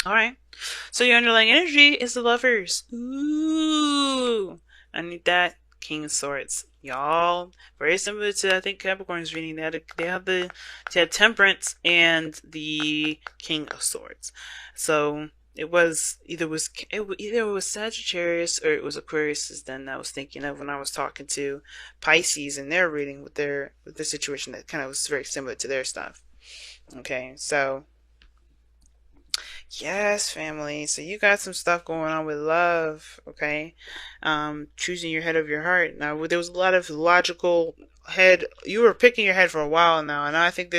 All right. So your underlying energy is the lovers. Ooh. I need that. King of Swords. Y'all. Very similar to, I think, Capricorn's reading. They had Temperance and the King of Swords. So either it was Sagittarius or it was Aquarius. Then I was thinking of when I was talking to Pisces and their reading with their situation that kind of was very similar to their stuff. Okay, so yes, family. So you got some stuff going on with love, okay? Choosing your head of your heart. Now, there was a lot of logical head. You were picking your head for a while now, and I think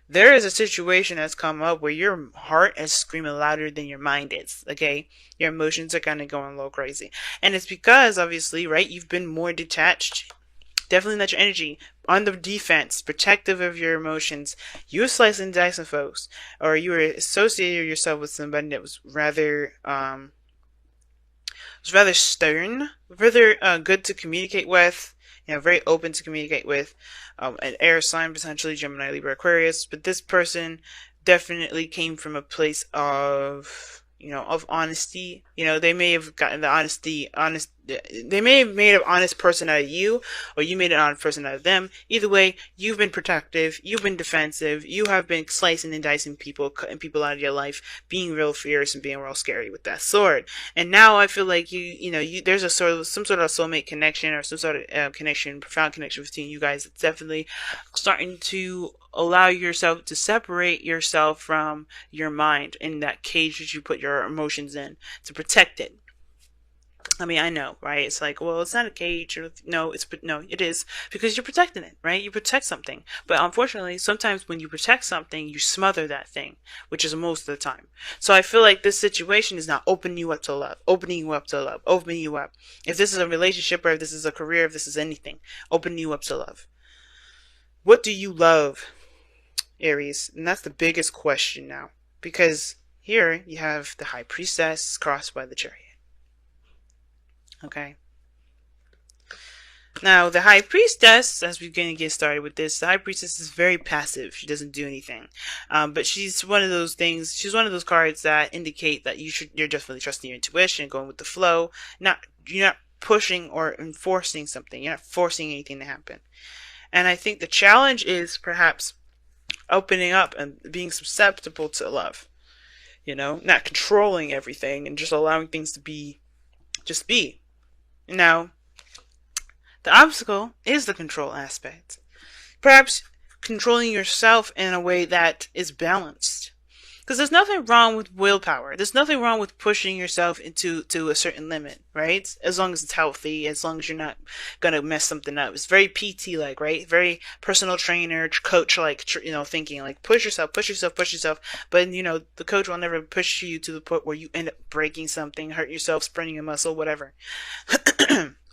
there is a situation that's come up where your heart is screaming louder than your mind is, okay? Your emotions are kind of going a little crazy. And it's because, obviously, right, you've been more detached. Definitely not your energy. On the defense, protective of your emotions. You were slicing and dicing folks. Or you were associating yourself with somebody that was rather stern, rather good to communicate with, very open to communicate with, an air sign, potentially Gemini, Libra, Aquarius. But this person definitely came from a place of honesty. They may have gotten they may have made an honest person out of you, or you made an honest person out of them. Either way, you've been protective, you've been defensive, you have been slicing and dicing people, cutting people out of your life, being real fierce and being real scary with that sword. And now I feel like there's some sort of soulmate connection, or some sort of connection, profound connection between you guys. It's definitely starting to allow yourself to separate yourself from your mind in that cage that you put your emotions in to protect it. I mean, I know, right? It's like, well, it's not a cage. No, it is, because you're protecting it, right? You protect something. But unfortunately, sometimes when you protect something, you smother that thing, which is most of the time. So I feel like this situation is now opening you up to love, opening you up to love, opening you up. If this is a relationship, or if this is a career, if this is anything, opening you up to love. What do you love, Aries? And that's the biggest question now. Because here you have the High Priestess crossed by the Chariot. Okay. Now, the High Priestess, as we're going to get started with this, the High Priestess is very passive. She doesn't do anything. But she's one of those cards that indicate that you're definitely trusting your intuition, going with the flow. You're not pushing or enforcing something. You're not forcing anything to happen. And I think the challenge is perhaps opening up and being susceptible to love. Not controlling everything and just allowing things to be, just be. Now, the obstacle is the control aspect. Perhaps controlling yourself in a way that is balanced. Because there's nothing wrong with willpower. There's nothing wrong with pushing yourself into a certain limit, right? As long as it's healthy, as long as you're not gonna mess something up. It's very PT-like, right? Very personal trainer, coach-like, thinking like push yourself, push yourself, push yourself. But the coach will never push you to the point where you end up breaking something, hurt yourself, spraining a muscle, whatever.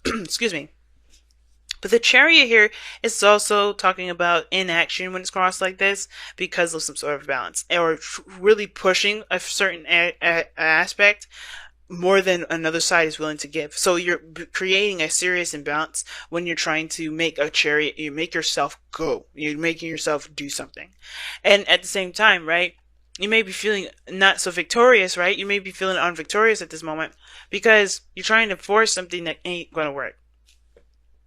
Excuse me. But the Chariot here is also talking about inaction when it's crossed like this because of some sort of balance, or really pushing a certain aspect more than another side is willing to give. So you're creating a serious imbalance when you're trying to make a chariot. You make yourself go. You're making yourself do something. And at the same time, right, you may be feeling not so victorious, right? You may be feeling unvictorious at this moment because you're trying to force something that ain't going to work.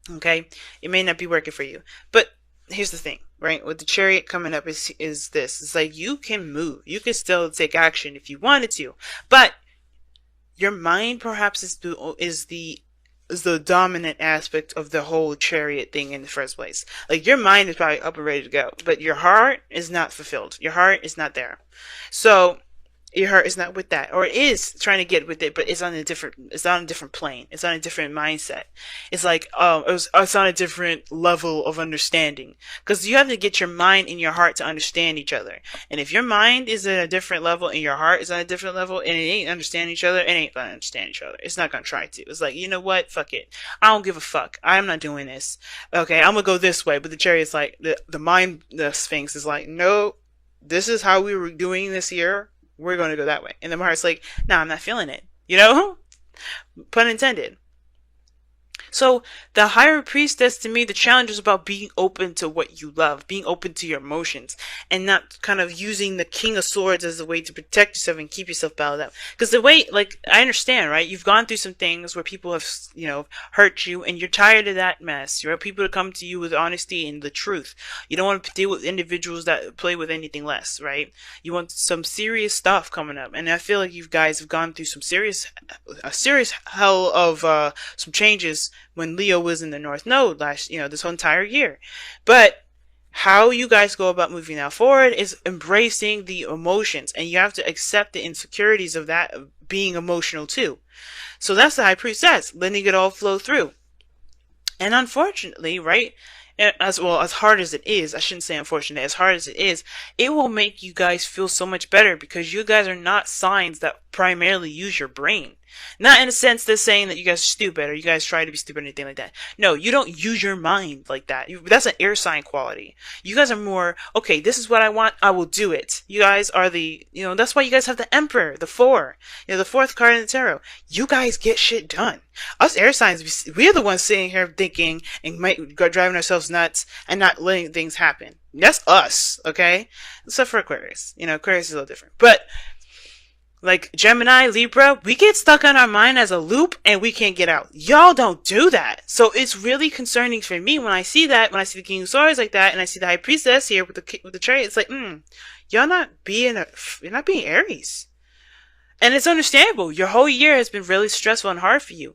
Okay, it may not be working for you, but here's the thing, right? With the Chariot coming up is this: it's like you can move, you can still take action if you wanted to, but your mind perhaps is the dominant aspect of the whole Chariot thing in the first place. Like your mind is probably up and ready to go, but your heart is not fulfilled. Your heart is not there. So your heart is not with that, or it is trying to get with it, but it's on a different plane. It's on a different mindset. It's like, it's on a different level of understanding, because you have to get your mind and your heart to understand each other. And if your mind is at a different level and your heart is on a different level and it ain't understanding each other, it ain't gonna understand each other. It's not gonna try to. It's like, you know what? Fuck it. I don't give a fuck. I'm not doing this. Okay, I'm gonna go this way. But the Chariot's like, the Sphinx is like, no, this is how we were doing this here. We're going to go that way. And the heart's like, no, I'm not feeling it. Pun intended. So the higher priestess, to me, the challenge is about being open to what you love, being open to your emotions, and not kind of using the King of Swords as a way to protect yourself and keep yourself bottled up. Because the way, like, I understand, right? You've gone through some things where people have, hurt you, and you're tired of that mess. You want people to come to you with honesty and the truth. You don't want to deal with individuals that play with anything less, right? You want some serious stuff coming up, and I feel like you guys have gone through a serious hell of some changes when Leo was in the North Node this whole entire year. But how you guys go about moving now forward is embracing the emotions, and you have to accept the insecurities of that being emotional too. So that's the High Priestess, letting it all flow through. And unfortunately, right, as hard as it is, I shouldn't say unfortunate, as hard as it will make you guys feel so much better, because you guys are not signs that primarily use your brain. Not in a sense that's saying that you guys are stupid or you guys try to be stupid or anything like that. No, you don't use your mind like that. That's an air sign quality. You guys are more, okay, this is what I want, I will do it. You guys are that's why you guys have the Emperor, the Four, the fourth card in the tarot. You guys get shit done. Us air signs, we're the ones sitting here thinking and driving ourselves nuts and not letting things happen. That's us, okay? Except for Aquarius. Aquarius is a little different. But like Gemini, Libra, we get stuck on our mind as a loop and we can't get out. Y'all don't do that. So it's really concerning for me when I see that, when I see the King of Swords like that, and I see the High Priestess here with the chariot. It's like, you're not being Aries. And it's understandable. Your whole year has been really stressful and hard for you.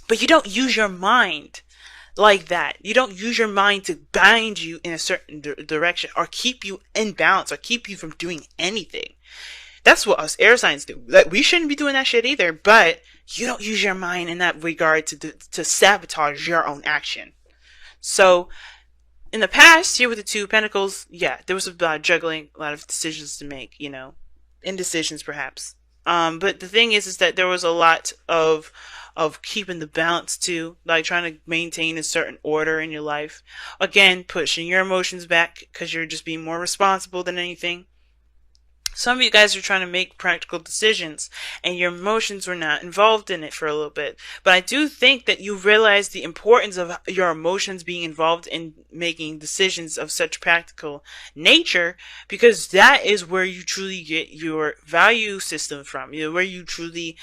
But you don't use your mind like that. You don't use your mind to bind you in a certain direction or keep you in balance or keep you from doing anything. That's what us air signs do. Like, we shouldn't be doing that shit either, but you don't use your mind in that regard to sabotage your own action. So, in the past, here with the Two of Pentacles, yeah, there was a lot of juggling, a lot of decisions to make, indecisions perhaps. But the thing is that there was a lot of keeping the balance too, like trying to maintain a certain order in your life. Again, pushing your emotions back because you're just being more responsible than anything. Some of you guys are trying to make practical decisions and your emotions were not involved in it for a little bit. But I do think that you realize the importance of your emotions being involved in making decisions of such practical nature, because that is where you truly get your value system from. Where you truly,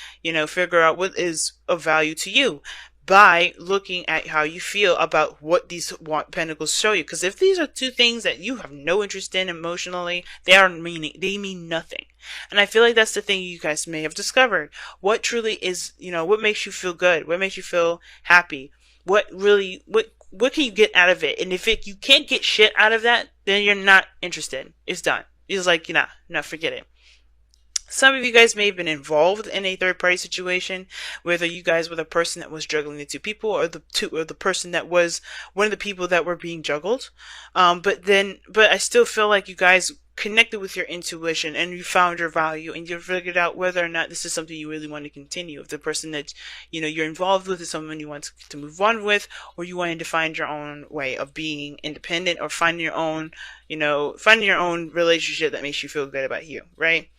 figure out what is of value to you, by looking at how you feel about what these pentacles show you. Because if these are two things that you have no interest in emotionally, they mean nothing. And I feel like that's the thing you guys may have discovered. What truly is, what makes you feel good? What makes you feel happy? What can you get out of it? And if you can't get shit out of that, then you're not interested. It's done. It's like, no, forget it. Some of you guys may have been involved in a third-party situation, whether you guys were the person that was juggling the two people, or the person that was one of the people that were being juggled. But I still feel like you guys connected with your intuition and you found your value and you figured out whether or not this is something you really want to continue. If the person that you're involved with is someone you want to move on with, or you wanted to find your own way of being independent, or finding your own relationship that makes you feel good about you, right?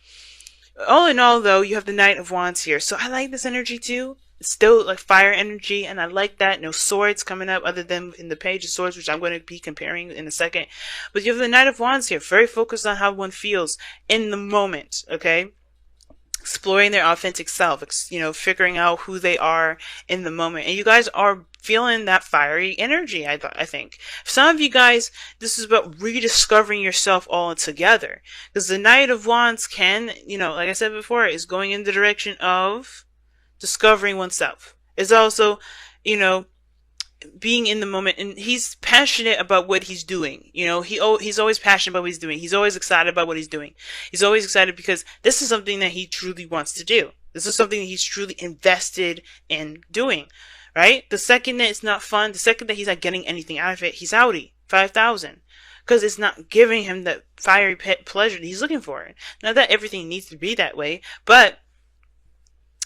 All in all, though, you have the Knight of Wands here. So I like this energy, too. It's still like fire energy, and I like that. No swords coming up other than in the Page of Swords, which I'm going to be comparing in a second. But you have the Knight of Wands here. Very focused on how one feels in the moment, okay? Exploring their authentic self, figuring out who they are in the moment. And you guys are feeling that fiery energy, I think. Some of you guys, this is about rediscovering yourself all together. Because the Knight of Wands can, like I said before, is going in the direction of discovering oneself. It's also, being in the moment, and he's passionate about what he's doing. He's always passionate about what he's doing. He's always excited about what he's doing. He's always excited because this is something that he truly wants to do. This is something that he's truly invested in doing, right? The second that it's not fun, the second that he's not getting anything out of it, he's outie, 5,000. Because it's not giving him that fiery pleasure that he's looking for. Not that everything needs to be that way, but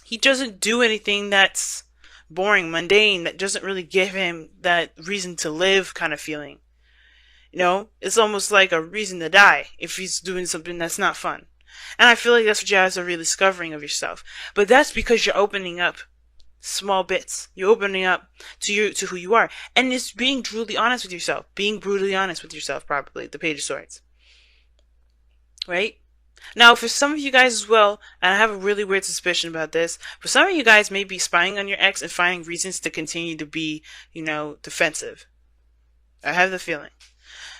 he doesn't do anything that's boring, mundane, that doesn't really give him that reason to live kind of feeling. It's almost like a reason to die if he's doing something that's not fun. And I feel like that's what you guys are really discovering of yourself. But that's because you're opening up small bits. You're opening up to who you are. And it's being brutally honest with yourself. Being brutally honest with yourself, probably. The Page of Swords. Right? Now, for some of you guys as well, and I have a really weird suspicion about this, for some of you guys may be spying on your ex and finding reasons to continue to be, defensive. I have the feeling.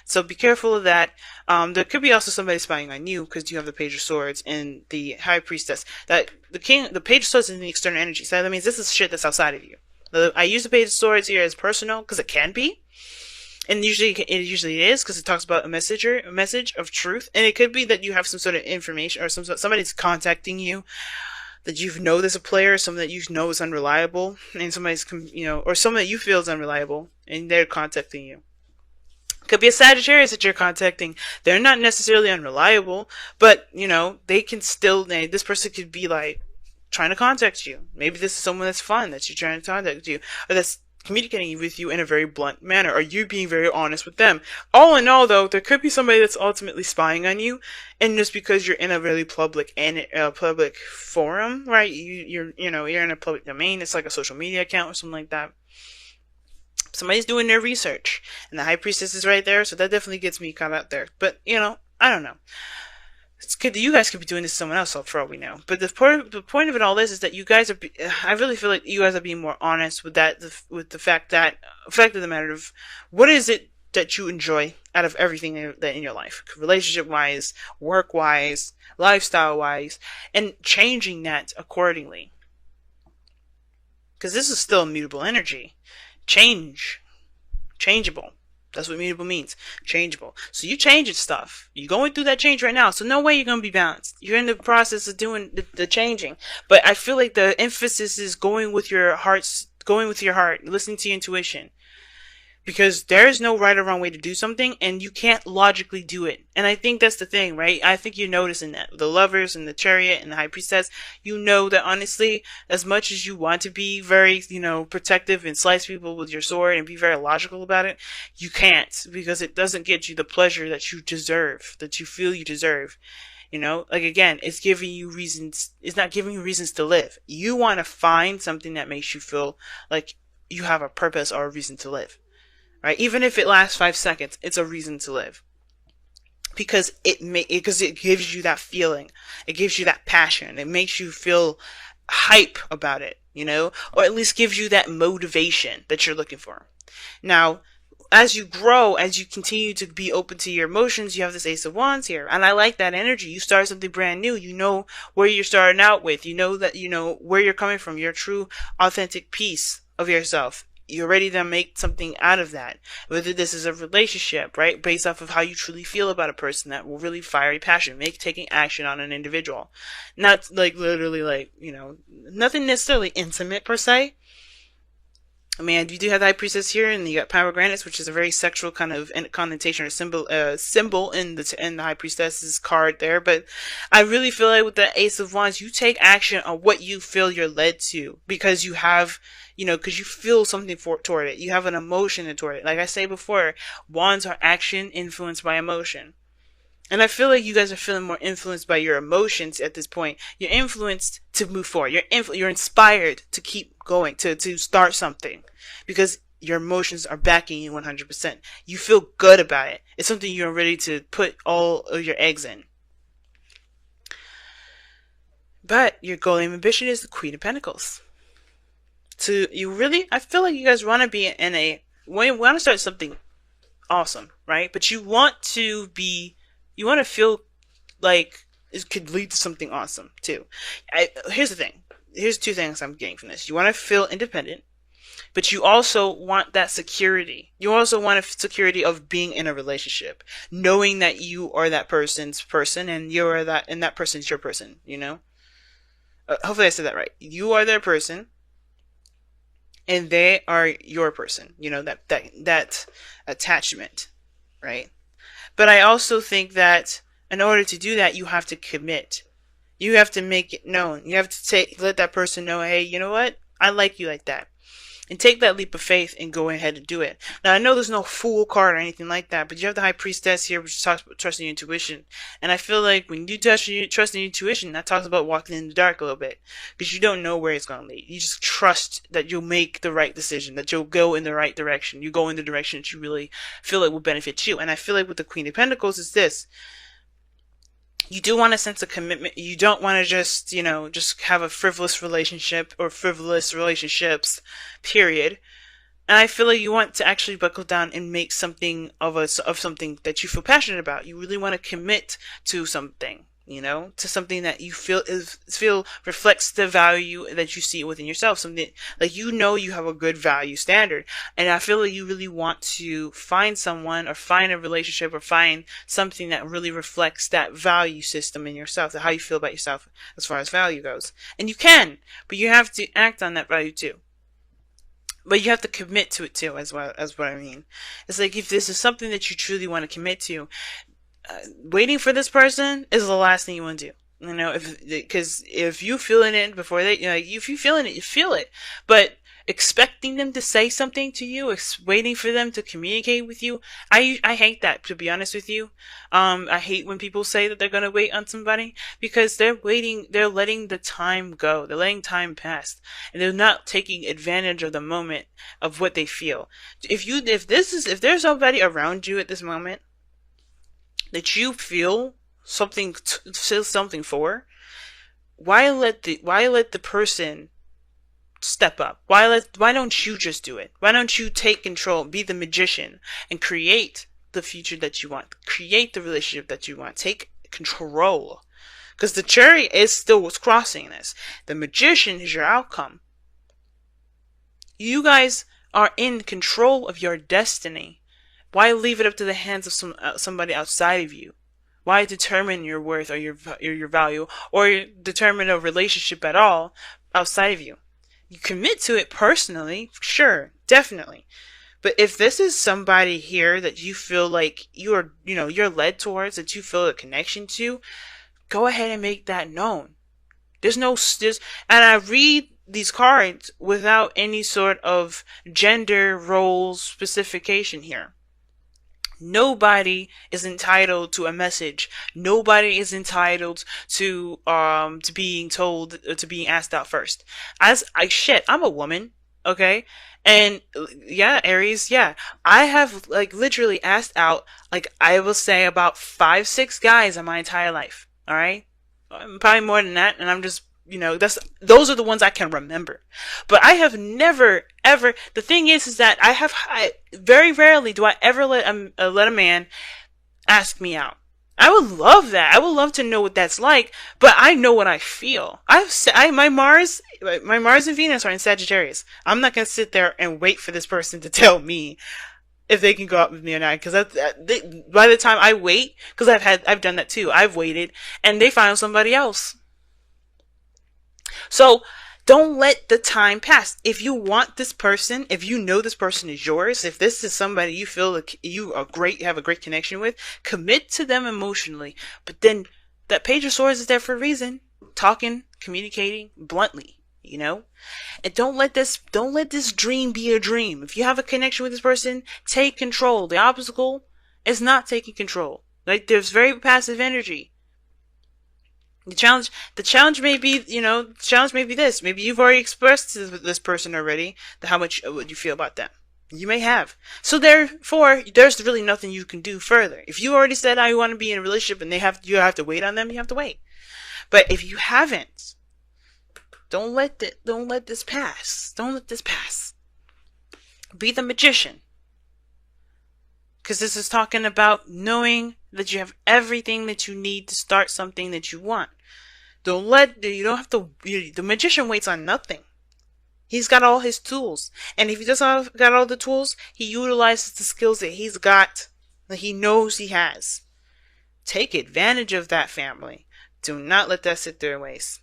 So be careful of that. There could be also somebody spying on you because you have the Page of Swords and the High Priestess. That the Page of Swords is in the external energy. So that means this is shit that's outside of you. I use the Page of Swords here as personal because it can be. And usually it is because it talks about a message of truth. And it could be that you have some sort of information or somebody's contacting you that you know there's a player, someone that you know is unreliable, and somebody's, or someone that you feel is unreliable and they're contacting you. Could be a Sagittarius that you're contacting. They're not necessarily unreliable, but, they can still, this person could be like trying to contact you. Maybe this is someone that's fun that you're trying to contact you, or that's communicating with you in a very blunt manner, or you being very honest with them. All in all, though, there could be somebody that's ultimately spying on you, and just because you're in a really public forum, right? You're in a public domain. It's like a social media account or something like that. Somebody's doing their research, and the High Priestess is right there, so that definitely gets me caught out there. But I don't know. It's good that you guys could be doing this to someone else, for all we know. But the point of it all is that you guys are. I really feel like you guys are being more honest with that, with the fact of the matter of what is it that you enjoy out of everything that in your life, relationship wise, work wise, lifestyle wise, and changing that accordingly. Because this is still immutable energy. Changeable. That's what mutable means. Changeable. So you changing stuff. You're going through that change right now. So no way you're going to be balanced. You're in the process of doing the changing. But I feel like the emphasis is going with your heart, listening to your intuition. Because there is no right or wrong way to do something, and you can't logically do it. And I think that's the thing, right? I think you're noticing that. The Lovers and the Chariot and the High Priestess, you know that honestly, as much as you want to be very, protective and slice people with your sword and be very logical about it, you can't, because it doesn't get you the pleasure that you deserve, that you feel you deserve. Again, it's giving you reasons, it's not giving you reasons to live. You want to find something that makes you feel like you have a purpose or a reason to live. Right? Even if it lasts 5 seconds, it's a reason to live. Because it gives you that feeling. It gives you that passion. It makes you feel hype about it, or at least gives you that motivation that you're looking for. Now, as you grow, as you continue to be open to your emotions, you have this Ace of Wands here. And I like that energy. You start something brand new. You know where you're starting out with. You know that, where you're coming from. Your true, authentic piece of yourself. You're ready to make something out of that. Whether this is a relationship, right? Based off of how you truly feel about a person, that will really fire your passion, taking action on an individual. Not literally nothing necessarily intimate per se. I mean, you do have the High Priestess here, and you got Pomegranates, which is a very sexual kind of connotation or symbol in the High Priestess's card there. But I really feel like with the Ace of Wands, you take action on what you feel you're led to, because you have, because you feel something toward it. You have an emotion toward it. Like I say before, wands are action influenced by emotion. And I feel like you guys are feeling more influenced by your emotions at this point. You're influenced to move forward. You're inspired to keep going, to start something, because your emotions are backing you 100%. You feel good about it. It's something you're ready to put all of your eggs in. But your goal and ambition is the Queen of Pentacles. So I feel like you guys want to be want to start something awesome, right? But you want to feel like it could lead to something awesome too. Here's the thing. Here's 2 things I'm getting from this. You want to feel independent, but you also want that security. You also want a security of being in a relationship, knowing that you are that person's person, and that person's your person. Hopefully I said that right. You are their person, and they are your person. That attachment, right? But I also think that in order to do that, you have to commit. You have to make it known. You have to let that person know, hey, you know what? I like you like that. and take that leap of faith and go ahead and do it. Now, I know there's no fool card or anything like that, but you have the High Priestess here, which talks about trusting your intuition. And I feel like when you trust your intuition, that talks about walking in the dark a little bit, because you don't know where it's going to lead. You just trust that you'll make the right decision, that you'll go in the right direction. You go in the direction that you really feel like will benefit you. And I feel like with the Queen of Pentacles is this. You do want a sense of commitment. You don't want to just, just have a frivolous relationship or frivolous relationships, period. And I feel like you want to actually buckle down and make something of something that you feel passionate about. You really want to commit to something, to something that you feel reflects the value that you see within yourself. Something like, you have a good value standard. And I feel like you really want to find someone or find a relationship or find something that really reflects that value system in yourself, how you feel about yourself as far as value goes. And you can, but you have to act on that value too. But you have to commit to it too, as well as what I mean. It's like, if this is something that you truly want to commit to, waiting for this person is the last thing you want to do. Because if you feeling it before if you feeling it, you feel it. But expecting them to say something to you, waiting for them to communicate with you, I hate that, to be honest with you. I hate when people say that they're going to wait on somebody, because they're letting the time go. They're letting time pass. And they're not taking advantage of the moment of what they feel. If there's somebody around you at this moment that you feel something for, why let the person step up? Why don't you just do it? Why don't you take control, be the magician, and create the future that you want? Create the relationship that you want. Take control. Because the Chariot is still what's crossing this. The Magician is your outcome. You guys are in control of your destiny. Why leave it up to the hands of somebody outside of you? Why determine your worth or your value, or determine a relationship at all outside of you? You commit to it personally, sure, definitely. But if this is somebody here that you feel like you're led towards, that you feel a connection to, go ahead and make that known. And I read these cards without any sort of gender roles specification here. Nobody is entitled to a message. Nobody is entitled to being told, to being asked out first. I'm a woman, okay? And yeah, Aries, yeah. I have literally asked out, I will say, about 5-6 guys in my entire life. Alright? Probably more than that, and I'm just, those are the ones I can remember. But I have never, ever, the thing is that I very rarely do I ever let a man ask me out. I would love that. I would love to know what that's like, but I know what I feel. My Mars and Venus are in Sagittarius. I'm not going to sit there and wait for this person to tell me if they can go out with me or not, because by the time I wait, because I've done that too. I've waited and they found somebody else. So don't let the time pass. If you want this person, if you know this person is yours, if this is somebody you feel like you have a great connection with, commit to them emotionally. But then that Page of Swords is there for a reason. Talking, communicating bluntly, And don't let this dream be a dream. If you have a connection with this person, take control. The obstacle is not taking control. There's very passive energy. The challenge may be, this. Maybe you've already expressed to this person already how much what you feel about them. You may have. So therefore, there's really nothing you can do further. If you already said I want to be in a relationship and you have to wait on them, you have to wait. But if you haven't, don't let this pass. Don't let this pass. Be the magician. Because this is talking about knowing that you have everything that you need to start something that you want. The magician waits on nothing. He's got all his tools. And if he doesn't got all the tools, he utilizes the skills that he's got, that he knows he has. Take advantage of that, family. Do not let that sit there and waste.